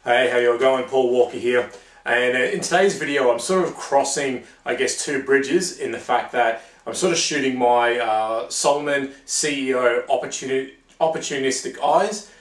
Hey, how you all going? Paul Walker here. And in today's video, I'm sort of crossing, I guess, two bridges in the fact that I'm sort of shooting my Solomon CEO opportunistic eyes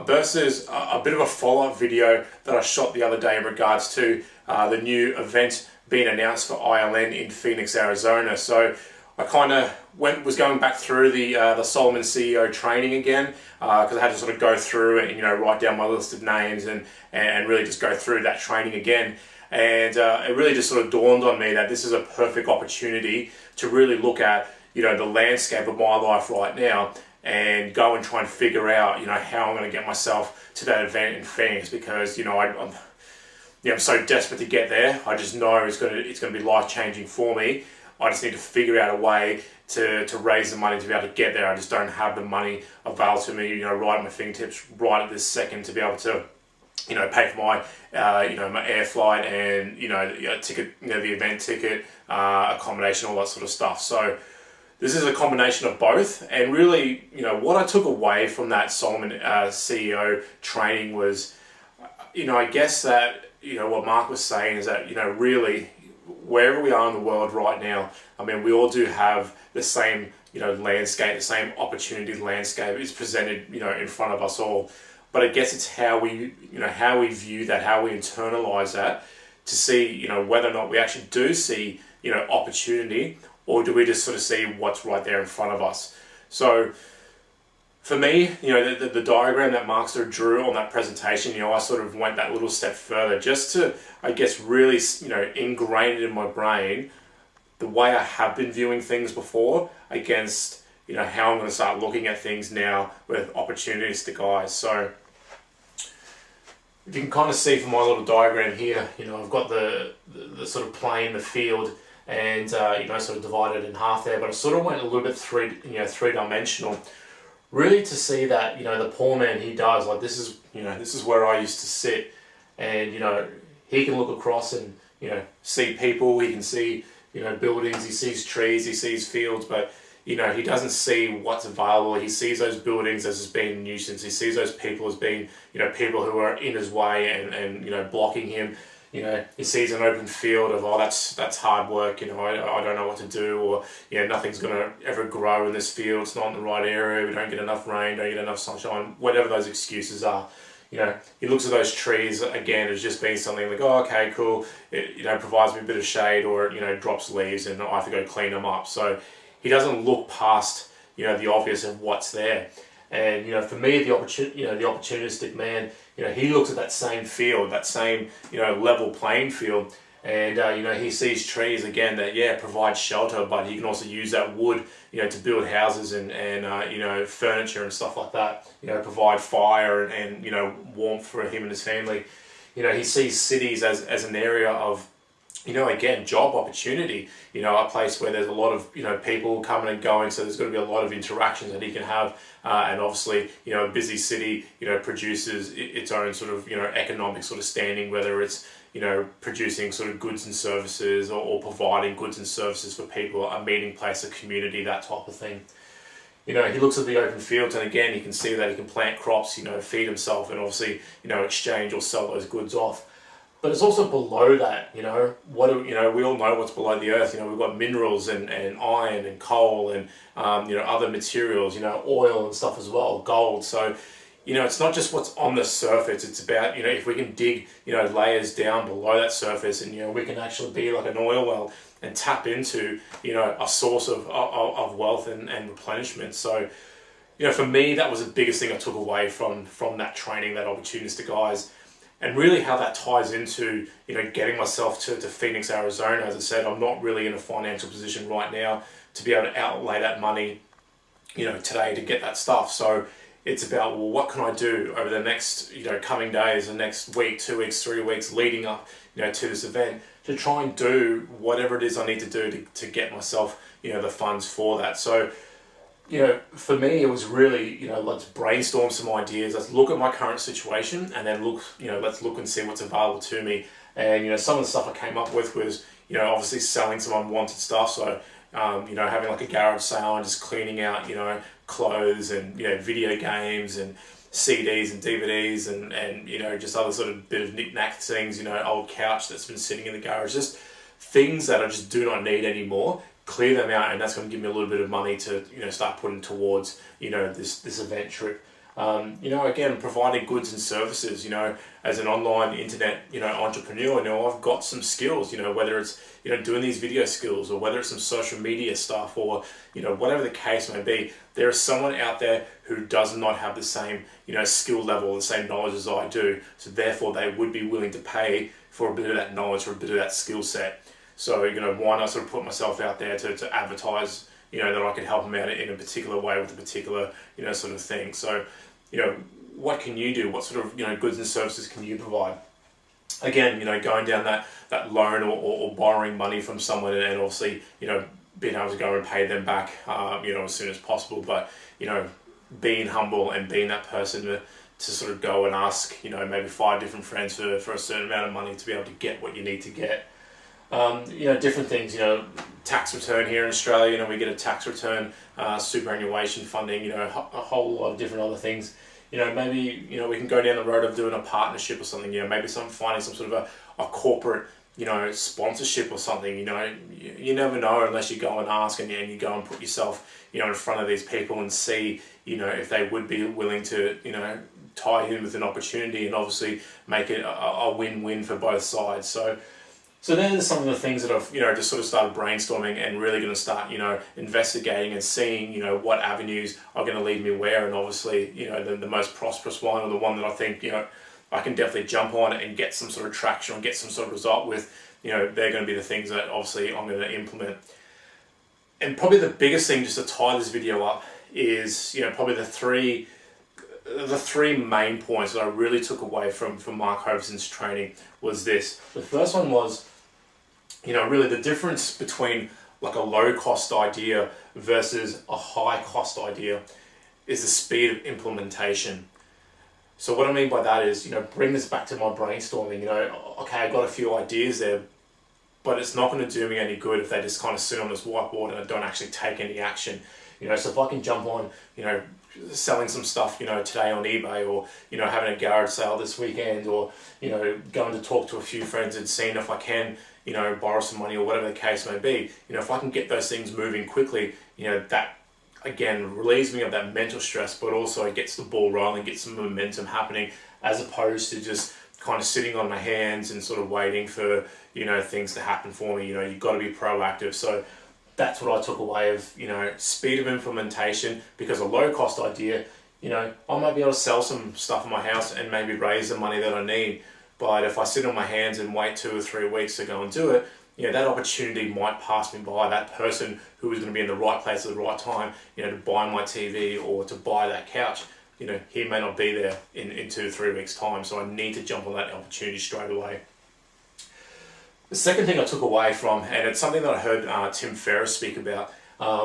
versus a bit of a follow-up video that I shot the other day in regards to the new event being announced for ILN in Phoenix, Arizona. So I kind of was going back through the Solomon CEO training again because I had to sort of go through and write down my list of names and really just go through that training again. And it really just sort of dawned on me that this is a perfect opportunity to really look at the landscape of my life right now and go and try and figure out how I'm going to get myself to that event in Phoenix, because I'm so desperate to get there. I just know it's going to be life-changing for me. I just need to figure out a way to raise the money to be able to get there. I just don't have the money available to me, right at my fingertips, right at this second, to be able to, pay for my, my air flight and, ticket, the event ticket, accommodation, all that sort of stuff. So this is a combination of both. And really, what I took away from that Solomon CEO training was, I guess that, what Mark was saying is that, really, wherever we are in the world right now, I mean, we all do have the same, landscape, the same opportunity landscape is presented, in front of us all. But I guess it's how we, how we view that, how we internalize that, to see, whether or not we actually do see, opportunity, or do we just sort of see what's right there in front of us. So for me, the diagram that Mark sort of drew on that presentation, I sort of went that little step further just to, I guess, really, ingrain it in my brain the way I have been viewing things before against, how I'm going to start looking at things now with opportunistic eyes. So if you can kind of see from my little diagram here, I've got the sort of plane, the field, and, sort of divided in half there, but I sort of went a little bit three-dimensional. Really to see that, the poor man, he does, like, this is where I used to sit, and, he can look across and, see people, he can see, buildings, he sees trees, he sees fields, but, he doesn't see what's available. He sees those buildings as being a nuisance. He sees those people as being, people who are in his way and blocking him. He sees an open field of, oh, that's hard work, I don't know what to do, or, nothing's going to ever grow in this field, it's not in the right area, we don't get enough rain, don't get enough sunshine, whatever those excuses are. He looks at those trees, again, as just being something like, oh, okay, cool, it, provides me a bit of shade, or, drops leaves and I have to go clean them up. So he doesn't look past, the obvious of what's there. And, for me, the opportunistic man, he looks at that same field, that same, level playing field, and, he sees trees, again, that, provide shelter, but he can also use that wood, to build houses and furniture and stuff like that, provide fire and warmth for him and his family. He sees cities as an area of, again, job opportunity, a place where there's a lot of, people coming and going, so there's going to be a lot of interactions that he can have, and obviously, a busy city, produces its own sort of, economic sort of standing, whether it's, producing sort of goods and services or providing goods and services for people, a meeting place, a community, that type of thing. He looks at the open fields, and again, he can see that he can plant crops, feed himself, and obviously, exchange or sell those goods off. But it's also below that, we all know what's below the earth. We've got minerals and iron and coal and, other materials, oil and stuff as well, gold. So, it's not just what's on the surface. It's about, if we can dig, layers down below that surface, and, we can actually be like an oil well and tap into, a source of wealth and replenishment. So, for me, that was the biggest thing I took away from that training, that opportunistic eyes. And really how that ties into, getting myself to Phoenix, Arizona. As I said, I'm not really in a financial position right now to be able to outlay that money, today to get that stuff. So it's about, well, what can I do over the next, coming days, the next week, 2 weeks, 3 weeks leading up, to this event, to try and do whatever it is I need to do to get myself, the funds for that. So, for me, it was really, let's brainstorm some ideas. Let's look at my current situation, and then let's look and see what's available to me. And, some of the stuff I came up with was, obviously selling some unwanted stuff. So, having like a garage sale and just cleaning out, clothes and, video games and, CDs and DVDs and you know, just other sort of bit of knick-knack things, you know, old couch that's been sitting in the garage, just things that I just do not need anymore. Clear them out, and that's going to give me a little bit of money to, you know, start putting towards, you know, this event trip. You know, again, providing goods and services, you know, as an online internet, you know, entrepreneur, you know, I've got some skills, you know, whether it's, you know, doing these video skills, or whether it's some social media stuff, or, you know, whatever the case may be, there is someone out there who does not have the same, you know, skill level, the same knowledge as I do. So therefore they would be willing to pay for a bit of that knowledge, or a bit of that skill set. So, you know, why not sort of put myself out there to advertise, you know, that I could help them out in a particular way with a particular, you know, sort of thing. So, you know, what can you do? What sort of, you know, goods and services can you provide? Again, you know, going down that loan or borrowing money from someone, and obviously, you know, being able to go and pay them back, you know, as soon as possible. But, you know, being humble and being that person to sort of go and ask, you know, maybe 5 different friends for a certain amount of money to be able to get what you need to get. You know, different things, you know, tax return here in Australia, you know, we get a tax return, superannuation funding, you know, a whole lot of different other things. You know, maybe, you know, we can go down the road of doing a partnership or something, you know, maybe finding some sort of a corporate, you know, sponsorship or something. You know, you never know unless you go and ask, and you go and put yourself, you know, in front of these people and see, you know, if they would be willing to, you know, tie in with an opportunity, and obviously make it a win-win for both sides. So there's some of the things that I've, you know, just sort of started brainstorming, and really going to start, you know, investigating and seeing, you know, what avenues are going to lead me where. And obviously, you know, the most prosperous one, or the one that I think, you know, I can definitely jump on and get some sort of traction, or get some sort of result with, you know, they're going to be the things that obviously I'm going to implement. And probably the biggest thing, just to tie this video up, is, you know, probably the three main points that I really took away from Mark Hoverson's training was this. The first one was, you know, really the difference between like a low cost idea versus a high cost idea is the speed of implementation. So what I mean by that is, you know, bring this back to my brainstorming. You know, okay, I got a few ideas there, but it's not going to do me any good if they just kind of sit on this whiteboard and I don't actually take any action. You know, so if I can jump on, you know, selling some stuff, you know, today on eBay, or, you know, having a garage sale this weekend, or, you know, going to talk to a few friends and seeing if I can, you know, borrow some money, or whatever the case may be. You know, if I can get those things moving quickly, you know, that again relieves me of that mental stress, but also it gets the ball rolling, gets some momentum happening, as opposed to just kind of sitting on my hands and sort of waiting for, you know, things to happen for me. You know, you've got to be proactive. So that's what I took away of, you know, speed of implementation, because a low cost idea, you know, I might be able to sell some stuff in my house and maybe raise the money that I need. But if I sit on my hands and wait 2 or 3 weeks to go and do it, you know, that opportunity might pass me by. That person who was going to be in the right place at the right time, you know, to buy my TV or to buy that couch, you know, he may not be there in 2 or 3 weeks time. So I need to jump on that opportunity straight away. The second thing I took away from, and it's something that I heard Tim Ferriss speak about,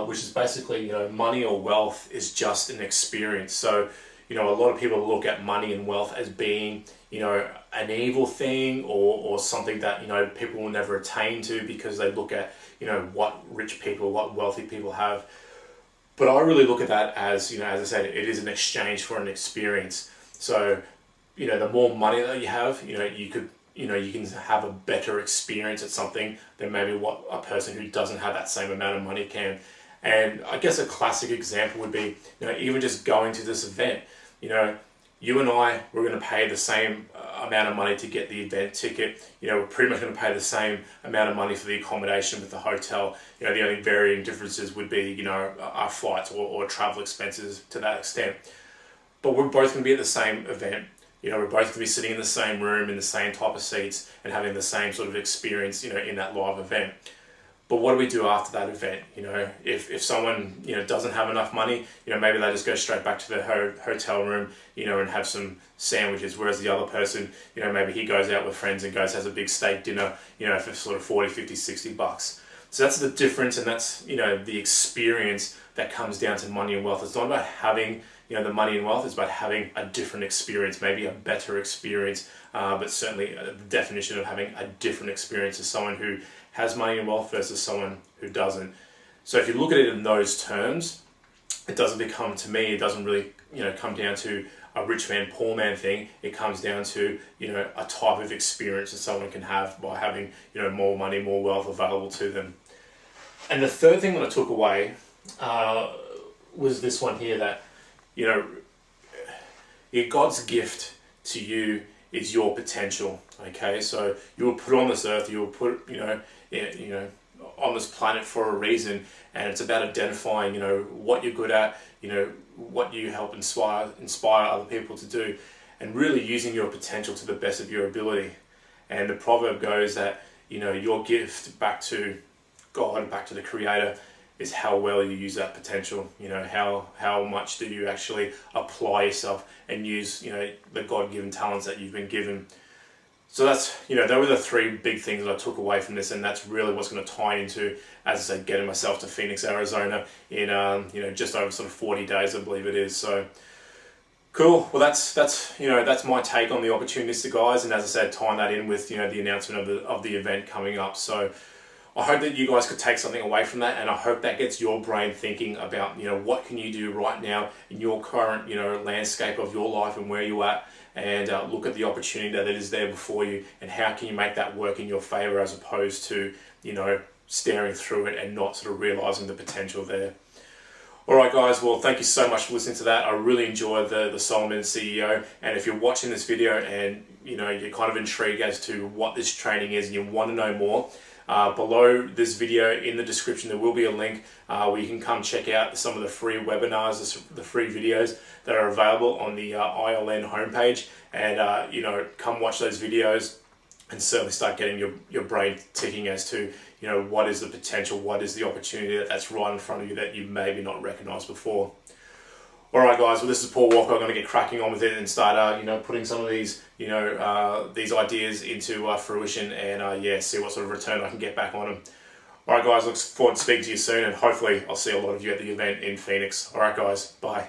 which is basically, you know, money or wealth is just an experience. So, you know, a lot of people look at money and wealth as being, you know, an evil thing, or something that, you know, people will never attain to, because they look at, you know, what rich people, what wealthy people have. But I really look at that as, you know, as I said, it is an exchange for an experience. So, you know, the more money that you have, you know, you can have a better experience at something than maybe what a person who doesn't have that same amount of money can. And I guess a classic example would be, you know, even just going to this event. You know, you and I, we're going to pay the same amount of money to get the event ticket. You know, we're pretty much going to pay the same amount of money for the accommodation with the hotel. You know, the only varying differences would be, you know, our flights or travel expenses to that extent. But we're both going to be at the same event. You know, we're both going to be sitting in the same room, in the same type of seats, and having the same sort of experience, you know, in that live event. But what do we do after that event? You know, if someone, you know, doesn't have enough money, you know, maybe they just go straight back to their hotel room, you know, and have some sandwiches. Whereas the other person, you know, maybe he goes out with friends and has a big steak dinner, you know, for sort of 40, 50, 60 bucks. So that's the difference, and that's, you know, the experience that comes down to money and wealth. It's not about having, you know, the money and wealth. It's about having a different experience, maybe a better experience, but certainly the definition of having a different experience is someone who has money and wealth versus someone who doesn't. So if you look at it in those terms, it doesn't become, to me, it doesn't really, you know, come down to a rich man, poor man thing. It comes down to, you know, a type of experience that someone can have by having, you know, more money, more wealth available to them. And the third thing that I took away was this one here, that, you know, God's gift to you is your potential. Okay, so you were put on this earth, you were put, you know, on this planet for a reason, and it's about identifying, you know, what you're good at, you know, what you help inspire other people to do, and really using your potential to the best of your ability. And the proverb goes that, you know, your gift back to God, back to the Creator, is how well you use that potential. You know, how much do you actually apply yourself and use, you know, the God-given talents that you've been given. So that's, you know, those were the three big things that I took away from this, and that's really what's going to tie into, as I said, getting myself to Phoenix, Arizona in, you know, just over sort of 40 days, I believe it is. So cool. Well, that's you know, that's my take on the opportunistic guys, and as I said, tying that in with, you know, the announcement of the event coming up. So I hope that you guys could take something away from that, and I hope that gets your brain thinking about, you know, what can you do right now in your current, you know, landscape of your life and where you're at, and look at the opportunity that is there before you, and how can you make that work in your favor, as opposed to, you know, staring through it and not sort of realizing the potential there. Alright guys, well, thank you so much for listening to that. I really enjoyed the Solomon CEO, and if you're watching this video and, you know, you're kind of intrigued as to what this training is and you want to know more, below this video in the description there will be a link where you can come check out some of the free webinars, the free videos that are available on the ILN homepage, and you know, come watch those videos and certainly start getting your brain ticking as to, you know, what is the potential, what is the opportunity that's right in front of you that you maybe not recognized before. Alright guys, well, this is Paul Walker. I'm going to get cracking on with it and start, you know, putting some of these, you know, these ideas into fruition, and yeah, see what sort of return I can get back on them. Alright guys, look forward to speaking to you soon, and hopefully I'll see a lot of you at the event in Phoenix. Alright guys, bye.